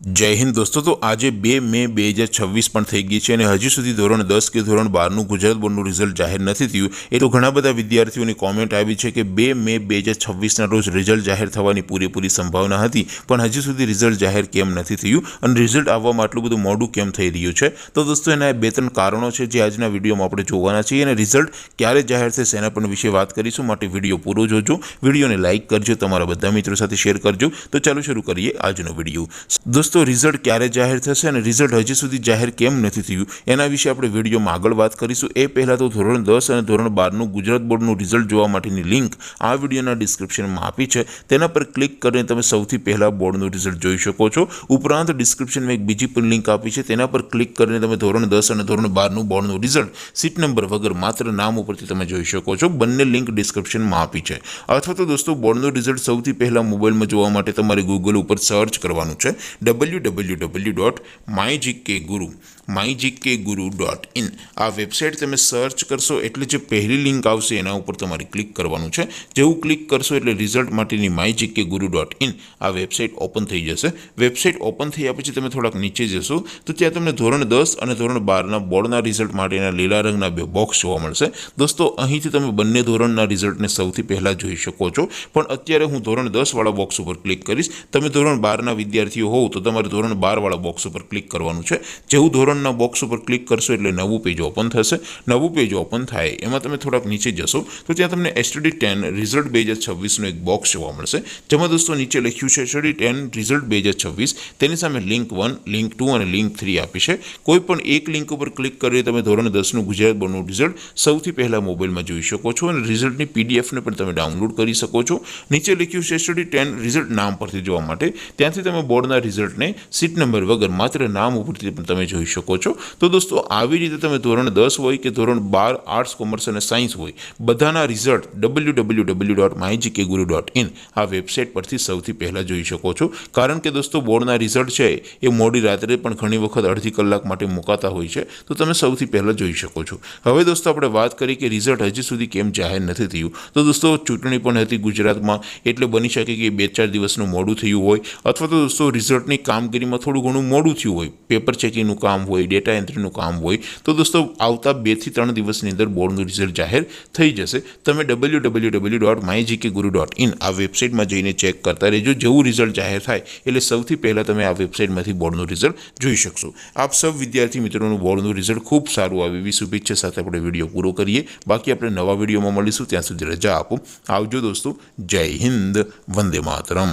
जय हिंद दोस्तों। तो आज 2 મે 2026 પણ થઈ ગઈ છે અને હજી સુધી ધોરણ 10 કે ધોરણ 12નું ગુજરાત બોર્ડનું રિઝલ્ટ જાહેર નથી થયું। એ તો ઘણા બધા વિદ્યાર્થીઓની કોમેન્ટ આવી છે કે 2 મે 2026ના રોજ રિઝલ્ટ જાહેર થવાની પૂરેપૂરી સંભાવના હતી, પણ હજી સુધી રિઝલ્ટ જાહેર કેમ નથી થયું અને રિઝલ્ટ આવવામાં આટલું બધું મોડું કેમ થઈ રહ્યું છે। તો દોસ્તો એના 2-3 કારણો છે જે આજના વિડીયોમાં આપણે જોવાના છીએ અને રિઝલ્ટ ક્યારે જાહેર થશે એના પણ વિશે વાત કરીશું। માટે વિડીયો પૂરો જોજો, વિડીયોને લાઇક કરજો, તમારા બધા મિત્રો સાથે શેર કરજો। તો ચાલો શરૂ કરીએ આજનો વિડીયો। दोस्तों रिजल्ट क्यारे जाहिर थशे अने रिजल्ट हजी सुधी जाहिर केम नथी थयुं एना विषे आपणे विडियोमां आगळ वात करीशुं। ए पहेला तो धोरण 10 अने धोरण 12 नुं गुजरात बोर्डनुं रिजल्ट जोवा माटेनी लिंक आ विडियोना डिस्क्रिप्शनमां आपी छे, तेना पर क्लिक करीने तमे सौथी पहेला बोर्डनुं रिजल्ट जोई शको छो। उपरांत डिस्क्रिप्शनमां एक बीजी पण लिंक आपी छे, तेना पर क्लिक करीने तमे धोरण 10 अने धोरण 12 नुं बोर्डनुं रिजल्ट सीट नंबर वगर मात्र नाम उपरथी तमे जोई शको छो। बंने लिंक डिस्क्रिप्शनमां आपी छे। अथवा तो दोस्तों बोर्डनुं रिजल्ट सौथी पहेला मोबाइलमां जोवा माटे तमारे गूगल उपर सर्च करवानुं छे www.mygkguru.in आ वेबसाइट तमे सर्च करशो एटले जे पहली लिंक आवशे एना उपर तमारे क्लिक करवानुं छे। जेवुं क्लिक करशो एटले रिजल्ट माटेनी mygkguru.in आ वेबसाइट ओपन थई जशे। वेबसाइट ओपन थया पछी तमे थोड़ाक नीचे जशो तो त्यां तमने धोरण 10 अने धोरण 12 ना बोर्डना रिजल्ट माटेना लीला रंगना बे बॉक्स जोवा मळशे। दोस्तों અહીંથી તમે બંને ધોરણના રિઝલ્ટને સૌથી પહેલા જોઈ શકો છો, પણ અત્યારે હું ધોરણ 10 વાળા બોક્સ ઉપર ક્લિક કરીશ। તમે ધોરણ 12ના વિદ્યાર્થીઓ હોવ તો તમારે ધોરણ 12 વાળા બોક્સ ઉપર ક્લિક કરવાનું છે। જેવું ધોરણના બોક્સ ઉપર ક્લિક કરશો એટલે નવું પેજ ઓપન થશે। નવું પેજ ઓપન થાય એમાં તમે થોડાક નીચે જશો તો ત્યાં તમને STD 10 રિઝલ્ટ 2026નું એક બોક્સ જોવા મળશે, જેમાં દોસ્તો નીચે લખ્યું છે STD 10 રિઝલ્ટ 2026, તેની સામે લિંક 1, લિંક 2 અને લિંક 3 આપી છે। કોઈ પણ એક લિંક ઉપર ક્લિક કરીને તમે ધોરણ 10નું ગુજરાત બોર્ડનું રિઝલ્ટ સૌથી પહેલા મોબાઈલમાં જોઈ શકો છો અને રિઝલ્ટની PDF ને પણ તમે ડાઉનલોડ કરી શકો છો। નીચે લખ્યું છે STD 10 રિઝલ્ટ નામ પરથી જોવા માટે, ત્યાંથી તમે બોર્ડના રિઝલ્ટને સીટ નંબર વગર માત્ર નામ ઉપરથી પણ તમે જોઈ શકો છો। તો દોસ્તો આવી રીતે તમે ધોરણ 10 હોય કે ધોરણ 12 આર્ટ્સ, કોમર્સ અને સાયન્સ હોય બધાના રિઝલ્ટ www.mygkguru.in આ વેબસાઇટ પરથી સૌથી પહેલા જોઈ શકો છો। કારણ કે દોસ્તો બોર્ડના રિઝલ્ટ છે એ મોડી રાત્રે પણ ઘણી વખત અડધી કલાક માટે મુકાતા હોય છે, તો તમે સૌથી પહેલા જોઈ શકો છો। હવે દોસ્તો આપણે વાત કરી કે રિઝલ્ટ હજી સુધી કેમ જાહેર નથી થયું। તો દોસ્તો ચૂંટણી પણ હતી ગુજરાતમાં, એટલે બની શકે કે 2-4 દિવસનું મોડું થયું હોય, અથવા તો દોસ્તો રિઝલ્ટની કામગીરીમાં થોડું ઘણું મોડું થયું હોય, પેપર ચેકિંગનું કામ હોય, ડેટા એન્ટ્રીનું કામ હોય, તો દોસ્તો આવતા 2 થી 3 દિવસની અંદર બોર્ડનું રિઝલ્ટ જાહેર થઈ જશે। તમે www.mygkguru.in આ વેબસાઇટમાં જઈને ચેક કરતા રહેજો। જેવું રિઝલ્ટ જાહેર થાય એટલે સૌથી પહેલાં તમે આ વેબસાઇટમાંથી બોર્ડનું રિઝલ્ટ જોઈ શકશો। આપ સૌ વિદ્યાર્થી મિત્રોનું બોર્ડનું રિઝલ્ટ ખૂબ સારું આવે એવી શુભેચ્છા સાથે આપણે વિડીયો પૂરો કરીએ। બાકી આપણે નવા વિડીયોમાં મળીશું, ત્યાં સુધી રજા આપો। આવજો દોસ્તો। જય હિન્દ, વંદે માતરમ।